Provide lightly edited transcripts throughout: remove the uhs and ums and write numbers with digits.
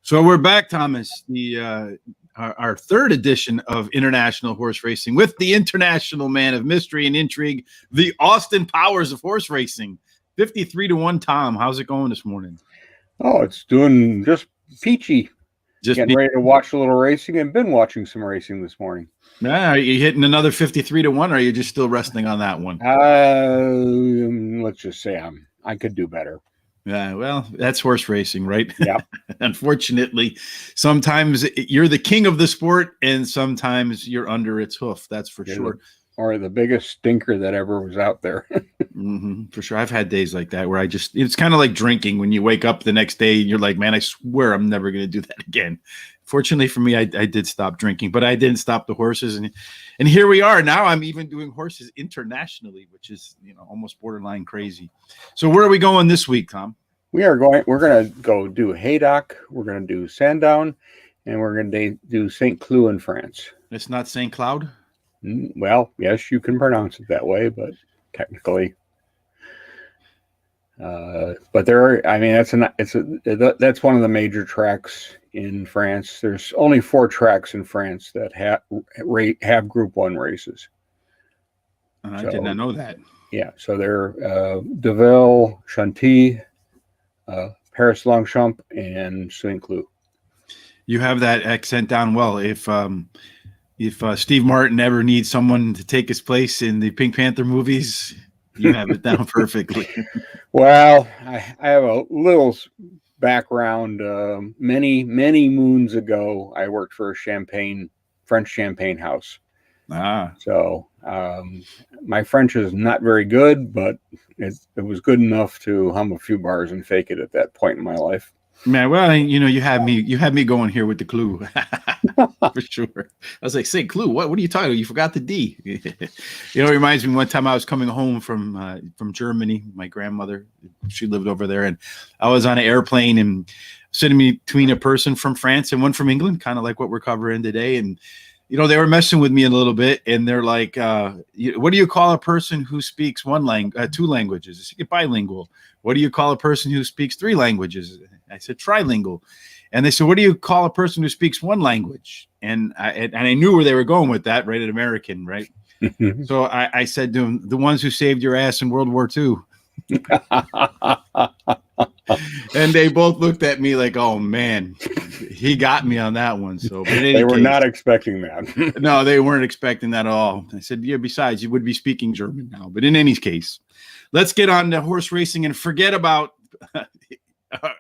So we're back, Thomas. Our third edition of International Horse Racing with the international man of mystery and intrigue, the Austin Powers of horse racing. 53-1, Tom. How's it going this morning? Oh, it's doing just peachy. Getting ready to watch a little racing and been watching some racing this morning. Are you hitting another 53-1, or are you just still resting on that one? Let's just say I could do better. Yeah, well, that's horse racing, right? Yeah. Unfortunately, sometimes you're the king of the sport, and sometimes you're under its hoof. That's for sure. Or the biggest stinker that ever was out there. For sure. I've had days like that where it's kind of like drinking when you wake up the next day and you're like, man, I swear I'm never going to do that again. Fortunately for me, I did stop drinking, but I didn't stop the horses. And here we are. Now I'm even doing horses internationally, which is, almost borderline crazy. So where are we going this week, Tom? We're going to go do Haydock. We're going to do Sandown, and we're going to do St. Cloud in France. It's not St. Cloud? Well, yes, you can pronounce it that way, but technically, but that's one of the major tracks in France. There's only 4 tracks in France that have Group 1 races. I did not know that. Yeah, so they're Deauville, Chantilly, Paris Longchamp, and St. Cloud. You have that accent down well. If Steve Martin ever needs someone to take his place in the Pink Panther movies, you have it down perfectly. Well, I have a little background. Many moons ago, I worked for a French champagne house. So my French is not very good, but it was good enough to hum a few bars and fake it at that point in my life. Man, well, you had me going here with the clue for sure. I was like, say clue. What are you talking about? You forgot the D. It reminds me one time I was coming home from Germany. My grandmother, she lived over there, and I was on an airplane and sitting between a person from France and one from England, kind of like what we're covering today. And they were messing with me a little bit, and they're like, what do you call a person who speaks 2 languages? It's bilingual. What do you call a person who speaks 3 languages? I said trilingual. And they said, what do you call a person who speaks 1 language? And I knew where they were going with that, right? An American, right? So I said to them, the ones who saved your ass in World War II. And they both looked at me like, oh man, he got me on that one. So but they were not expecting that. No, they weren't expecting that at all. I said, yeah, besides, you would be speaking German now. But in any case, let's get on to horse racing and forget about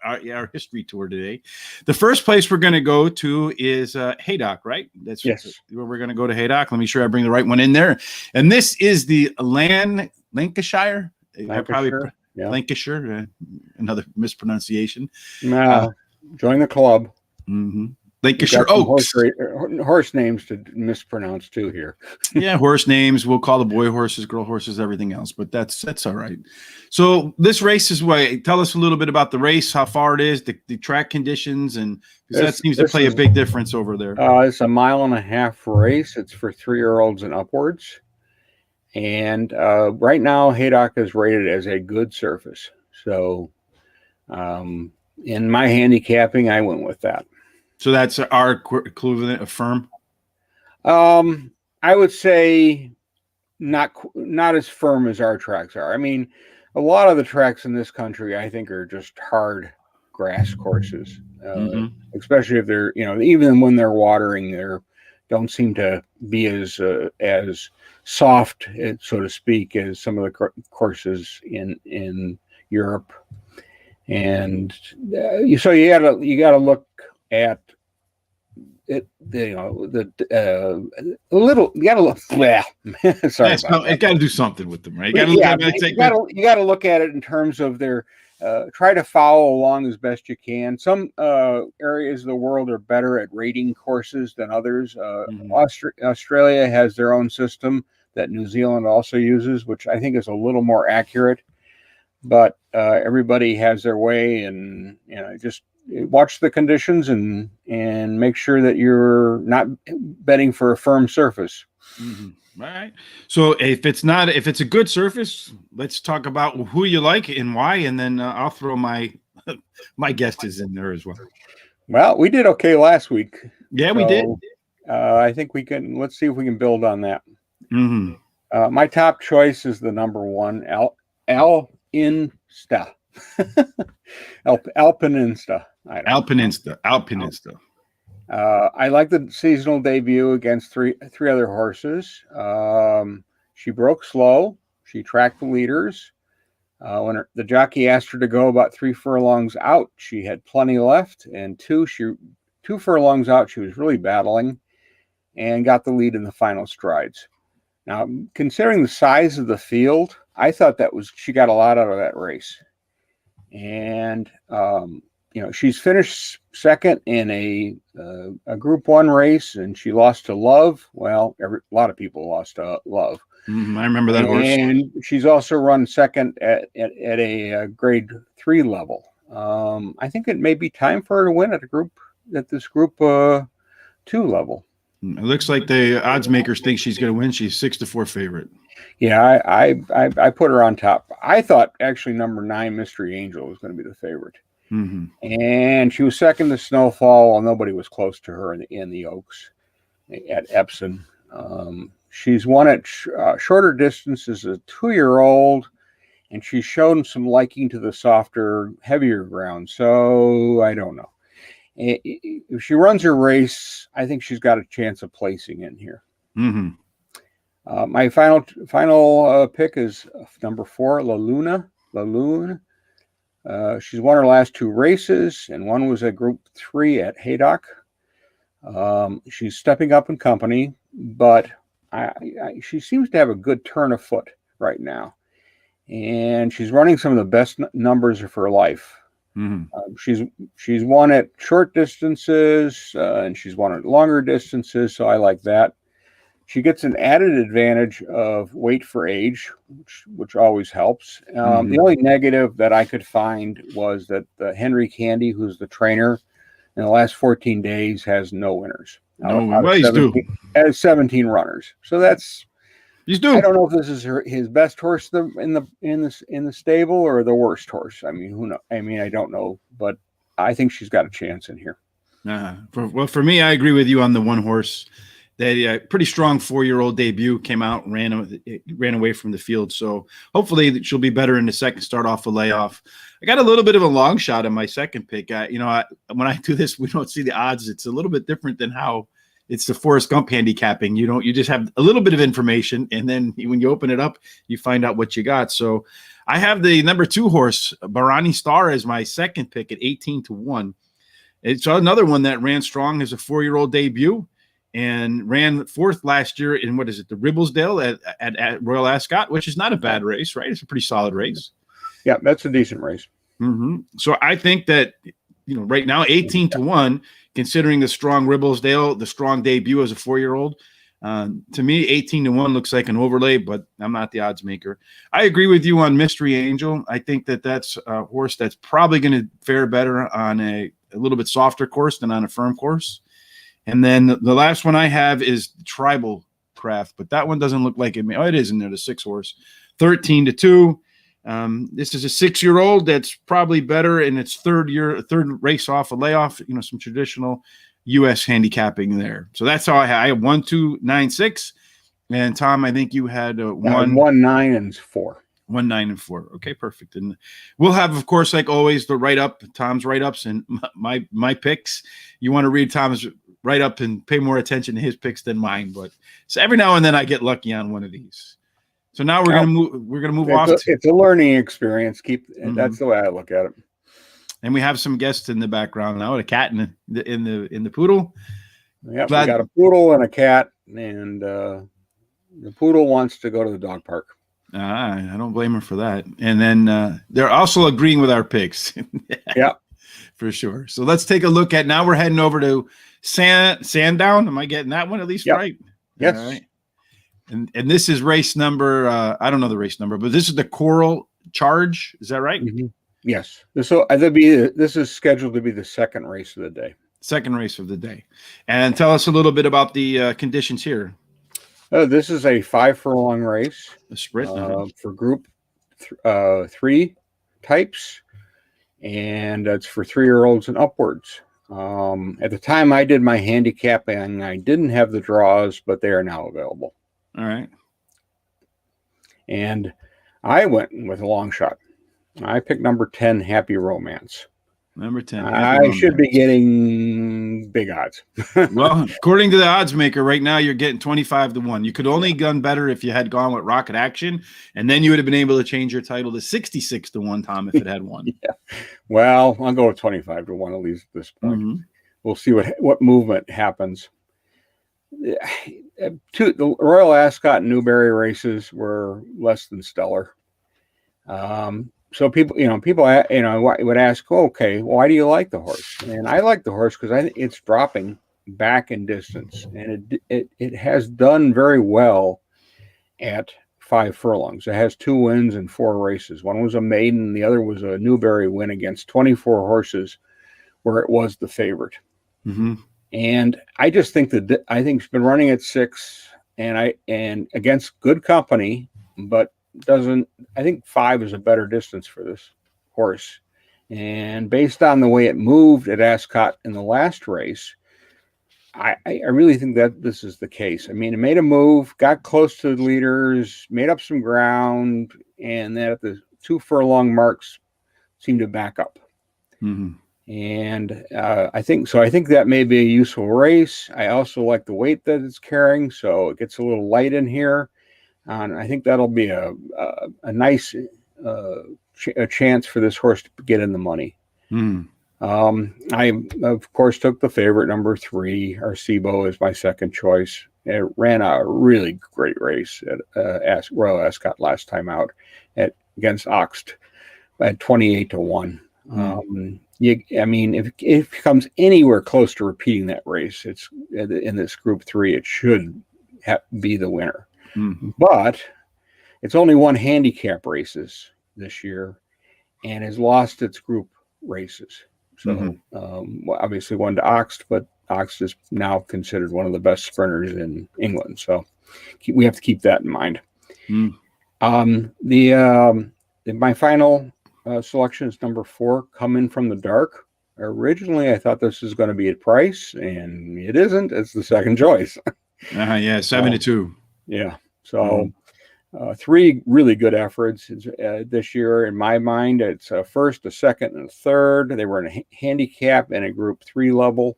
our history tour today. The first place we're going to go to is Haydock, right? That's where we're going to go to Haydock. Let me make sure I bring the right one in there. And this is the Lancashire. Lancashire, another mispronunciation. Join the club. Mm-hmm. Lancashire Oaks. Horse names to mispronounce too here. Yeah, horse names. We'll call the boy horses, girl horses, everything else, but that's all right. So this race is tell us a little bit about the race, how far it is, the track conditions, and that seems to play a big difference over there. It's a 1.5 mile race. It's for 3-year-olds and upwards. And right now, Haydock is rated as a good surface. So in my handicapping, I went with that. So that's our equivalent of firm? I would say not as firm as our tracks are. I mean, a lot of the tracks in this country, I think, are just hard grass courses, especially if they're, even when they're watering, they don't seem to be as soft, so to speak, as some of the courses in Europe. And you gotta look at it. You gotta look. Sorry, I gotta do something with them, right? You gotta look at it in terms of their. Try to follow along as best you can. Some areas of the world are better at rating courses than others. Australia has their own system that New Zealand also uses, which I think is a little more accurate. But everybody has their way, and just watch the conditions and make sure that you're not betting for a firm surface. Mm-hmm. All right. So if it's a good surface, let's talk about who you like and why, and then I'll throw my guesses in there as well. Well, we did okay last week. Yeah, we did. I think we can. Let's see if we can build on that. Mm-hmm. My top choice is the number one, Alpinista. Alpinista. Alpinista. I like the seasonal debut against three other horses. She broke slow. She tracked the leaders. When the jockey asked her to go about 3 furlongs out, she had plenty left, and two furlongs out, she was really battling and got the lead in the final strides. Now, considering the size of the field, I thought she got a lot out of that race. And she's finished second in a Group 1 race, and she lost to Love. Well, a lot of people lost to Love. I remember that horse. And she's also run second at a Grade 3 level. I think it may be time for her to win at this Group 2 level. It looks like the odds makers think she's going to win. She's 6-4 favorite. Yeah, I put her on top. I thought actually number 9, Mystery Angel, was going to be the favorite. Mm-hmm. And she was second to Snowfall, while nobody was close to her in the Oaks at Epsom. She's won at shorter distances as a 2-year-old, and she's shown some liking to the softer, heavier ground. So I don't know. If she runs her race, I think she's got a chance of placing in here. Mm-hmm. My final pick is number 4, La Lune. She's won her last 2 races, and one was a Group 3 at Haydock. She's stepping up in company, but she seems to have a good turn of foot right now, and she's running some of the best numbers of her life. Mm-hmm. She's won at short distances, and she's won at longer distances, so I like that. She gets an added advantage of weight for age, which always helps. Mm-hmm. The only negative that I could find was that Henry Candy, who's the trainer, in the last 14 days has no winners. Out of 17 runners. So he's due. I don't know if this is his best horse in the stable or the worst horse. I mean, who knows? I mean, I don't know, but I think she's got a chance in here. For me, I agree with you on the one horse. That pretty strong 4-year-old debut came out, ran away from the field. So hopefully she'll be better in the second start off a layoff. I got a little bit of a long shot in my second pick. When I do this, we don't see the odds. It's a little bit different than how it's the Forrest Gump handicapping. You just have a little bit of information, and then when you open it up, you find out what you got. So I have the number 2 horse, Barani Star, as my second pick at 18-1. It's another one that ran strong as a 4-year-old debut and ran 4th last year in the Ribblesdale at Royal Ascot, which is not a bad race, right? It's a pretty solid race. Yeah, that's a decent race. Mm-hmm. So I think that right now 18-1, considering the strong Ribblesdale, the strong debut as a 4-year-old, to me 18-1 looks like an overlay, but I'm not the odds maker. I agree with you on Mystery Angel. I think that that's a horse that's probably going to fare better on a little bit softer course than on a firm course. And then the last one I have is Tribal Craft, but that one doesn't look like it. Oh, it is in there, the 6 horse, 13-2. This is a 6-year-old that's probably better in its third race off a layoff. Some traditional U.S. handicapping there. So that's how I have 1, 2, 9, 6. And Tom, I think you had 1, 9, and 4. 1, 9, and 4. Okay, perfect. And we'll have, of course, like always, the write-up, Tom's write-ups, and my picks. You want to read Tom's write-up and pay more attention to his picks than mine. But so every now and then I get lucky on one of these. So now we're gonna move off. It's a learning experience. That's the way I look at it. And we have some guests in the background now. A cat in the poodle. Yeah, we got a poodle and a cat, and the poodle wants to go to the dog park. I don't blame her for that. And then they're also agreeing with our picks. Yeah, for sure. So let's take a look at. Now we're heading over to Sandown. Am I getting that one at least right? Yes. All right. And this is race number. I don't know the race number, but this is the Coral Charge. Is that right? Mm-hmm. Yes. This is scheduled to be the second race of the day. Second race of the day. And tell us a little bit about the conditions here. This is a 5 furlong race. A sprint for Group 3 types, and it's for 3-year-olds and upwards. At the time I did my handicapping, I didn't have the draws, but they are now available. All right. And I went with a long shot. I picked number 10, Happy Romance. Number 10. I should be getting big odds. Well, according to the odds maker, right now you're getting 25-1. You could only done better if you had gone with Rocket Action, and then you would have been able to change your title to 66-1, Tom, if it had won. Yeah. Well, I'll go with 25-1 at least at this point. Mm-hmm. We'll see what movement happens. The Royal Ascot and Newbury races were less than stellar. So people would ask, okay, why do you like the horse? And I like the horse because I think it's dropping back in distance, and it has done very well at 5 furlongs. It has 2 wins and 4 races. One was a maiden, the other was a Newbury win against 24 horses, where it was the favorite. Mm-hmm. And I just think I think it's been running at 6, and against good company, but I think 5 is a better distance for this horse. And based on the way it moved at Ascot in the last race, I really think that this is the case. I mean, it made a move, got close to the leaders, made up some ground, and then at the 2 furlong marks seemed to back up. Mm-hmm. And I think that may be a useful race. I also like the weight that it's carrying, so it gets a little light in here. And I think that'll be a nice a chance for this horse to get in the money. Mm. I, of course, took the favorite, number 3, Arcebo, as my second choice. It ran a really great race at Royal Ascot last time out against Oxt at 28-1. Mm. I mean, if it comes anywhere close to repeating that race, it's in this Group 3, it should be the winner. Mm. But it's only won handicap races this year and has lost its group races. So obviously won to Oxt, but Oxt is now considered one of the best sprinters in England. So we have to keep that in mind. Mm. My final selection is number 4, Come In From the Dark. Originally, I thought this was going to be at Price, and it isn't. It's the second choice. Yeah, 7-2. Yeah. So 3 really good efforts this year. In my mind, it's a first, a second, and a third. They were in a handicap and a Group 3 level.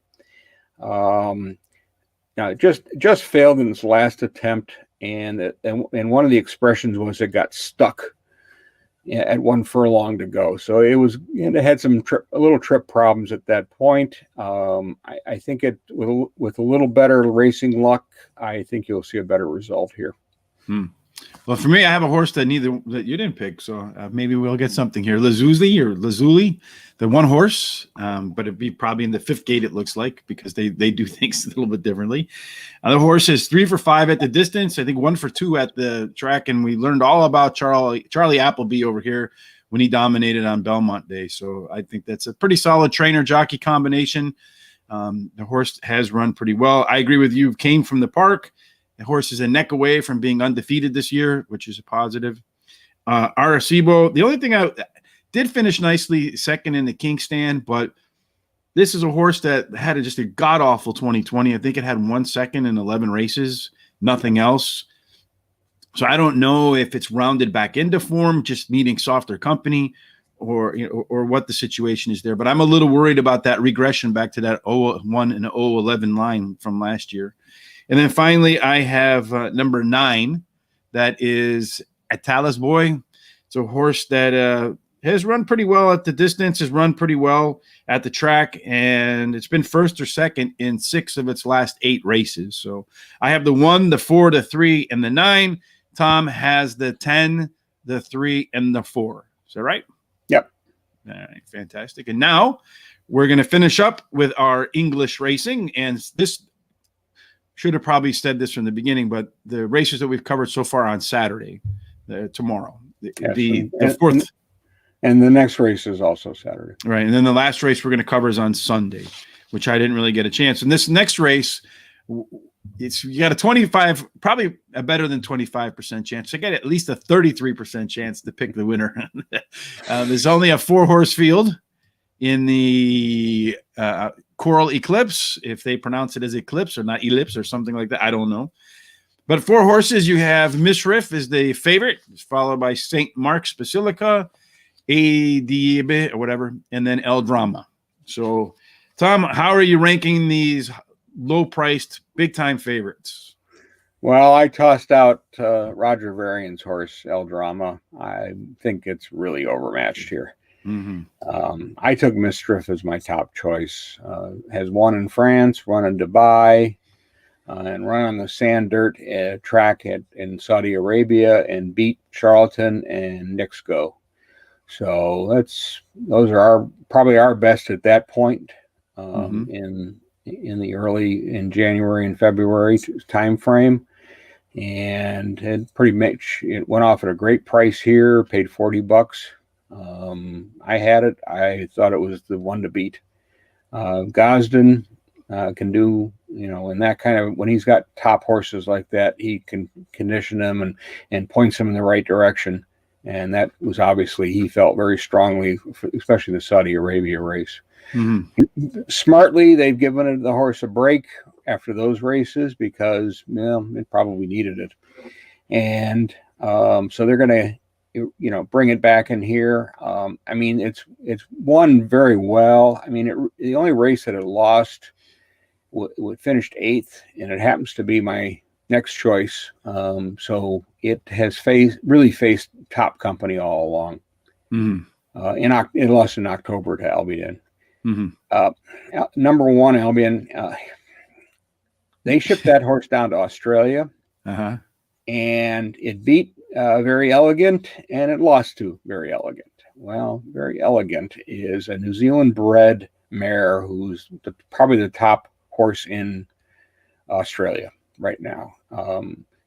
Now, just failed in its last attempt, and one of the expressions was it got stuck at 1 furlong to go. So it had some little trip problems at that point. I think with a little better racing luck, I think you'll see a better result here. Well, for me, I have a horse that you didn't pick, so maybe we'll get something here. Lazuli, the one horse, but it'd be probably in the 5th gate, it looks like, because they do things a little bit differently. The horse is 3 for 5 at the distance. I think 1 for 2 at the track, and we learned all about Charlie Appleby over here when he dominated on Belmont Day. So I think that's a pretty solid trainer-jockey combination. The horse has run pretty well. I agree with you. Came from the park. The horse is a neck away from being undefeated this year, which is a positive. Arecibo, the only thing I did finish nicely second in the King Stand, but this is a horse that had just a god-awful 2020. I think it had 1 second in 11 races, nothing else. So I don't know if it's rounded back into form, just needing softer company, or what the situation is there. But I'm a little worried about that regression back to that 0-1 and 0-11 line from last year. And then finally, I have number 9. That is Atalas Boy. It's a horse that has run pretty well at the distance, has run pretty well at the track, and it's been first or second in 6 of its last 8 races. So I have the 1, the 4, the 3, and the 9. Tom has the 10, the 3, and the 4. Is that right? Yep. All right, fantastic. And now we're going to finish up with our English racing, and this should have probably said this from the beginning, but the races that we've covered so far on Saturday, tomorrow, the 4th. And the next race is also Saturday. Right. And then the last race we're going to cover is on Sunday, which I didn't really get a chance. And this next race, you got a 25, probably a better than 25% chance. I get at least a 33% chance to pick the winner. There's only a 4-horse field in the Coral Eclipse, if they pronounce it as Eclipse or not Ellipse or something like that. I don't know. But 4 horses, you have Misriff is the favorite, followed by St. Mark's Basilica, ADB or whatever, and then El Drama. So, Tom, how are you ranking these low-priced, big-time favorites? Well, I tossed out Roger Varian's horse, El Drama. I think it's really overmatched here. I took Mistriff as my top choice. Has won in France, run in Dubai, and run on the sand dirt track in Saudi Arabia, and beat Charlton and Nixgo. So those are probably our best at that point in the January and February time frame. And it went off at a great price here, paid $40. I had it. I thought it was the one to beat. Gosden can do, in that kind of, when he's got top horses like that, he can condition them and points them in the right direction. And that was obviously, he felt very strongly, especially the Saudi Arabia race. Smartly, they've given the horse a break after those races because, it probably needed it. And so they're going to, bring it back in here. It's won very well. The only race that it lost finished 8th, and it happens to be my next choice. So it has really faced top company all along. It lost in October to Albion. Number 1, Albion. They shipped that horse down to Australia, and it beat Very Elegant, and it lost to Very Elegant. Well, Very Elegant is a New Zealand bred mare who's probably the top horse in Australia right now.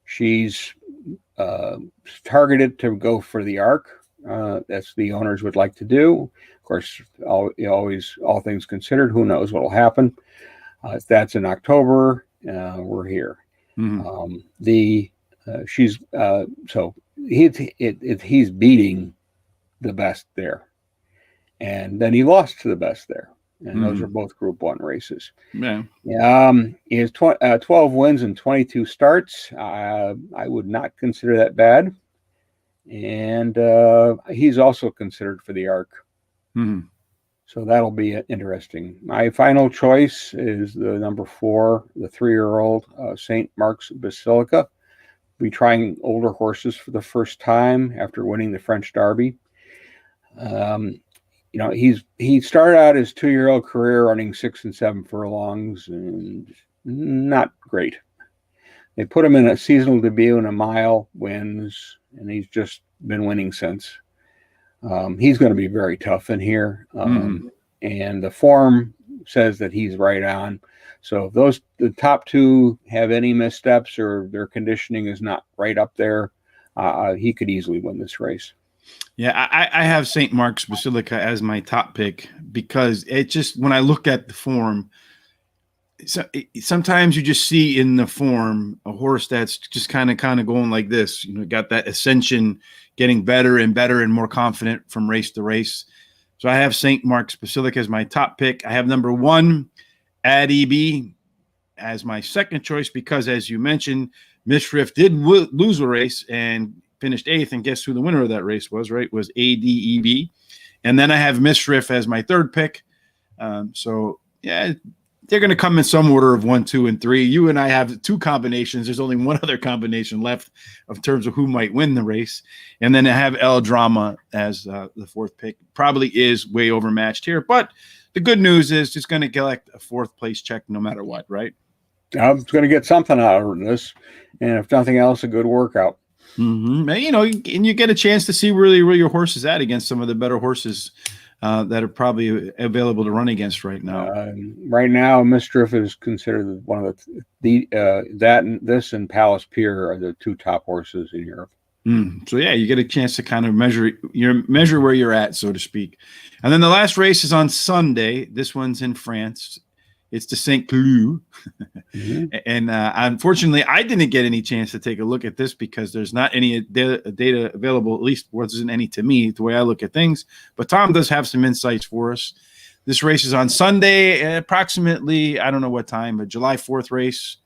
She's targeted to go for the Arc. That's the owners would like to do. Of course, all things considered, who knows what will happen. That's in October. We're here. He's beating the best there, and then he lost to the best there, and those are both Group 1 races. He has 12 wins and 22 starts. I would not consider that bad, and he's also considered for the Arc. So that'll be interesting. My final choice is the number 4, the 3-year-old St. Mark's Basilica. Be trying older horses for the first time after winning the French Derby. He started out his 2-year-old career running 6 and 7 furlongs, and not great. They put him in a seasonal debut in a mile, wins, and he's just been winning since. He's going to be very tough in here. And the form says that he's right on. So if the top 2 have any missteps or their conditioning is not right up there, he could easily win this race. Yeah, I have St. Mark's Basilica as my top pick because it just, when I look at the form, sometimes you just see in the form a horse that's just kind of going like this. Got that ascension, getting better and better and more confident from race to race. So I have St. Mark's Basilica as my top pick. I have number 1, ADB, as my second choice because, as you mentioned, Misriff did lose a race and finished 8th. And guess who the winner of that race was, right? Was ADEB. And then I have Misriff as my third pick. So, yeah, they're going to come in some order of 1, 2, and 3. You and I have 2 combinations. There's only one other combination left in terms of who might win the race. And then I have El Drama as the 4th pick. Probably is way overmatched here. But the good news is it's going to collect a 4th place check no matter what, right? I'm going to get something out of this. And if nothing else, a good workout. And you get a chance to see really where your horse is at against some of the better horses that are probably available to run against right now. Right now, Mistriff is considered one of this and Palace Pier are the 2 top horses in Europe. So yeah, you get a chance to kind of measure where you're at, so to speak. And then the last race is on Sunday. This one's in France. It's the St. Cloud. And unfortunately, I didn't get any chance to take a look at this because there's not any data available, at least wasn't any to me, the way I look at things. But Tom does have some insights for us. This race is on Sunday, approximately, I don't know what time, but July 4th race.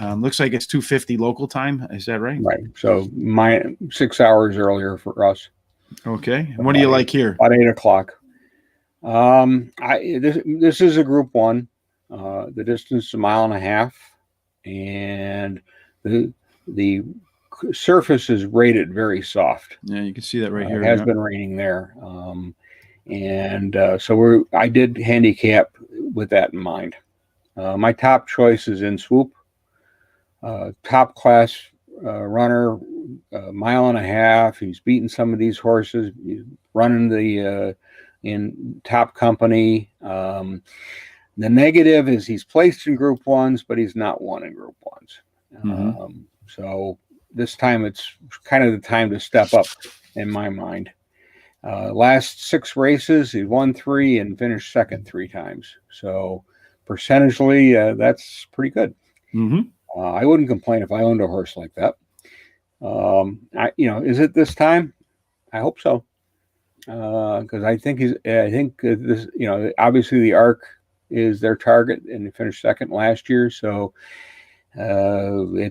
Looks like it's 2:50 local time. Is that right? Right. So 6 hours earlier for us. Okay. And what do you like here? About 8 o'clock. This is a Group 1. The distance is 1.5 miles, and the surface is rated very soft. Yeah, you can see that right here. It has been raining there, so I did handicap with that in mind. My top choice is In Swoop, top class runner, 1.5 miles. He's beaten some of these horses. He's running in top company. The negative is he's placed in Group 1s, but he's not won in Group 1s. So this time it's kind of the time to step up in my mind. Last 6 races, he won 3 and finished second 3 times. So percentagely, that's pretty good. I wouldn't complain if I owned a horse like that. Is it this time? I hope so. Because I think this, obviously the Arc is their target, and they finished second last year. So this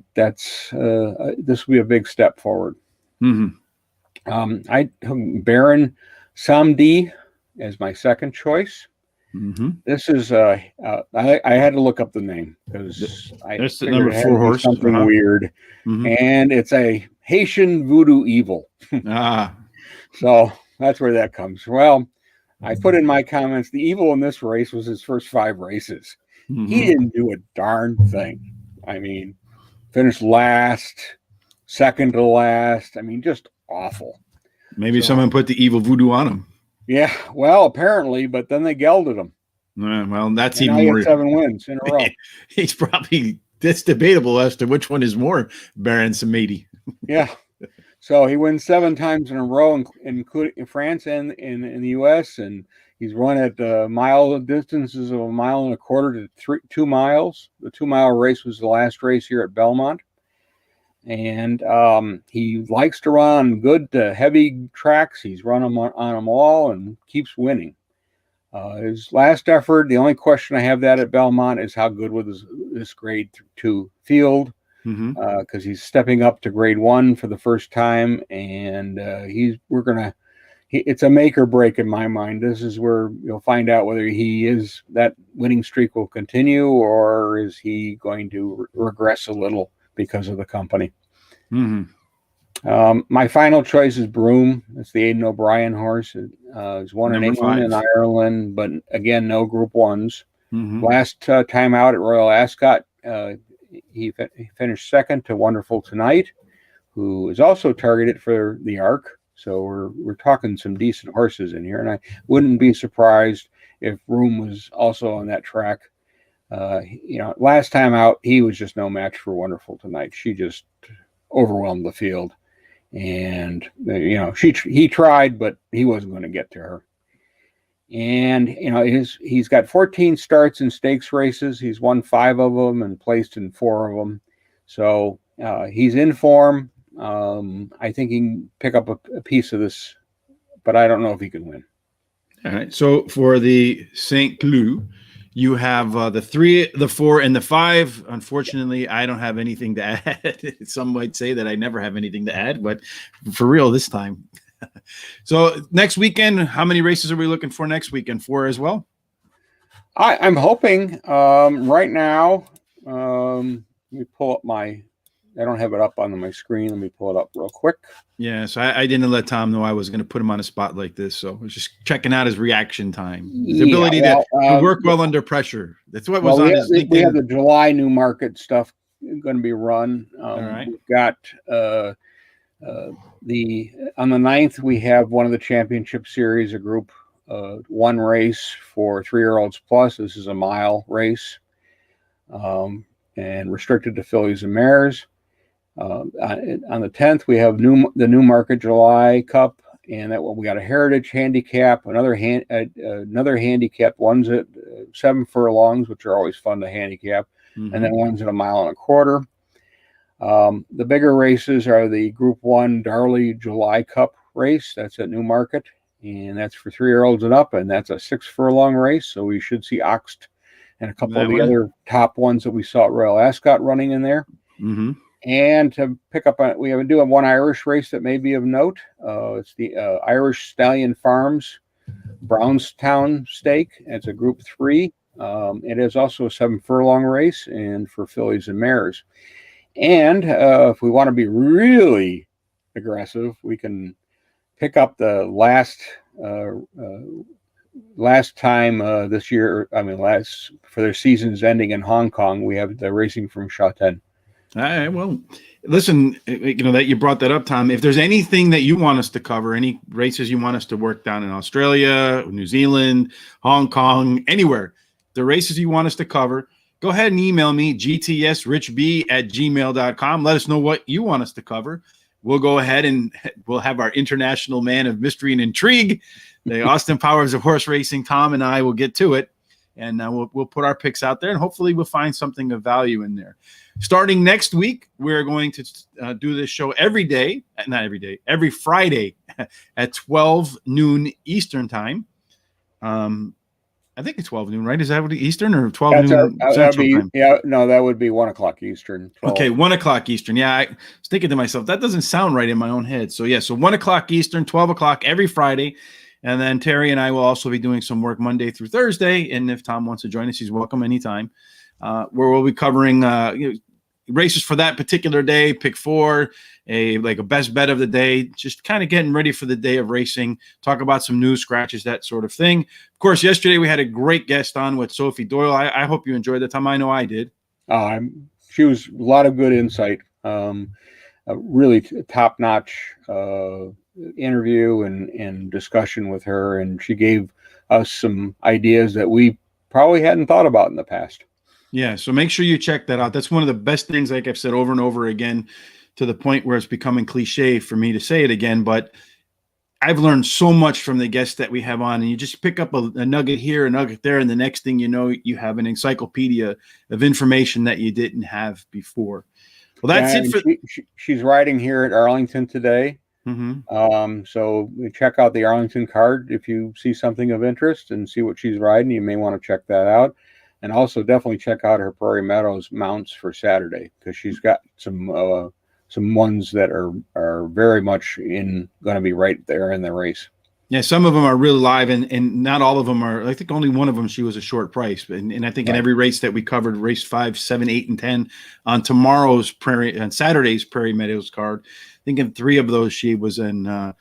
will be a big step forward. I took Baron Samedi as my second choice. This is I had to look up the name because that's the number 4 horse. Something weird, and it's a Haitian voodoo evil. So that's where that comes. Well, I put in my comments, the evil in this race was his first 5 races. He didn't do a darn thing. I mean, finished last, second to last. I mean, just awful. Maybe someone put the evil voodoo on him. Yeah, well, apparently, but then they gelded him. Well, that's and even more. 7 wins in a row. He's probably, it's debatable as to which one is more Baron Samedi. Yeah. So he wins 7 times in a row, including in France and in the U.S., and he's run at mile distances of 1.25 miles to 2 miles. The 2-mile race was the last race here at Belmont. And he likes to run on good heavy tracks. He's run them on them all and keeps winning. His last effort, the only question I have that at Belmont is how good was this grade 2 field, because he's stepping up to grade 1 for the first time, and it's a make or break in my mind. This is where you'll find out whether that winning streak will continue, or is he going to regress a little because of the company. My final choice is Broom. It's the Aidan O'Brien horse. He's won in England and Ireland, but again, no Group 1s. Last time out at Royal Ascot, he finished second to Wonderful Tonight, who is also targeted for the Arc. So we're talking some decent horses in here, and I wouldn't be surprised if Broom was also on that track. Last time out, he was just no match for Wonderful Tonight. She just overwhelmed the field, and he tried, but he wasn't going to get to her. And he's got 14 starts in stakes races. He's won 5 of them and placed in 4 of them. So he's in form. I think he can pick up a piece of this, but I don't know if he can win. All right. So for the St. Cloud, you have the 3, the 4, and the 5. Unfortunately, I don't have anything to add. Some might say that I never have anything to add, but for real this time. So next weekend, how many races are we looking for next weekend? 4 as well? I'm hoping right now, let me pull up I don't have it up on my screen. Let me pull it up real quick. Yeah, so I didn't let Tom know I was going to put him on a spot like this. So I was just checking out his reaction time, his ability to work well under pressure. That's what was on his LinkedIn. We have the July Newmarket stuff going to be run. All right. We've got on the 9th, we have one of the championship series, a Group 1 race for 3-year-olds plus. This is a mile race and restricted to fillies and mares. On the 10th, we have the Newmarket July Cup, and that one we got a Heritage Handicap, another handicap. One's at 7 furlongs, which are always fun to handicap, and then one's at 1.25 miles. The bigger races are the Group 1 Darley July Cup race. That's at Newmarket, and that's for 3-year-olds and up, and that's a 6 furlong race. So we should see Oxt and a couple of the other top ones that we saw at Royal Ascot running in there. Mm-hmm. And to pick up on, we do have one Irish race that may be of note. It's the Irish Stallion Farms Brownstown Stake. It's a Group 3. It is also a 7 furlong race, and for fillies and mares. And if we want to be really aggressive, we can pick up the last time this year. I mean, for their seasons ending in Hong Kong, we have the racing from Shawten. All right. Well, listen, that you brought that up, Tom. If there's anything that you want us to cover, any races you want us to work down in Australia, New Zealand, Hong Kong, anywhere, the races you want us to cover, go ahead and email me, gtsrichb@gmail.com. Let us know what you want us to cover. We'll go ahead and we'll have our international man of mystery and intrigue, the Austin Powers of horse racing. Tom and I will get to it, and we'll put our picks out there, and hopefully we'll find something of value in there. Starting next week, we're going to do this show every Friday at 12 noon Eastern time. I think it's 12 noon, right? Is that what Eastern or 12 noon Central time? Yeah, no, that would be 1 o'clock Eastern. 12. Okay, 1 o'clock Eastern. Yeah, I was thinking to myself, that doesn't sound right in my own head. So, so 1 o'clock Eastern, 12 o'clock every Friday. And then Terry and I will also be doing some work Monday through Thursday. And if Tom wants to join us, he's welcome anytime. Where we'll be covering races for that particular day, pick 4, a best bet of the day, just kind of getting ready for the day of racing, talk about some news, scratches, that sort of thing. Of course, yesterday we had a great guest on with Sophie Doyle. I hope you enjoyed that, Tom. I know I did. She was a lot of good insight, a really top-notch interview and discussion with her, and she gave us some ideas that we probably hadn't thought about in the past. Yeah, so make sure you check that out. That's one of the best things, like I've said over and over again, to the point where it's becoming cliche for me to say it again, but I've learned so much from the guests that we have on, and you just pick up a nugget here, a nugget there, and the next thing you know, you have an encyclopedia of information that you didn't have before. Well, that's it for... She's riding here at Arlington today. Mm-hmm. So check out the Arlington card if you see something of interest and see what she's riding. You may want to check that out, and also definitely check out her Prairie Meadows mounts for Saturday, because she's got some ones that are very much going to be right there in the race. Yeah, some of them are really live, and not all of them are. I think only one of them, she was a short price, and I think in every race that we covered, race 5, 7, 8, and 10 on Saturday's Prairie Meadows card, I think in 3 of those she was in. I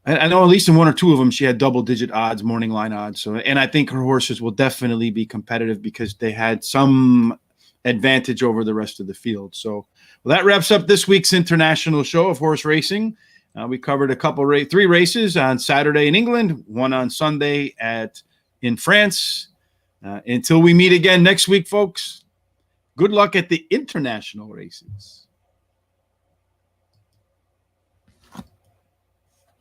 know at least in 1 or 2 of them she had double-digit odds, morning line odds. So, and I think her horses will definitely be competitive because they had some advantage over the rest of the field. So, well, that wraps up this week's international show of horse racing. We covered 3 races on Saturday in England, 1 on Sunday in France. Until we meet again next week, folks, good luck at the international races.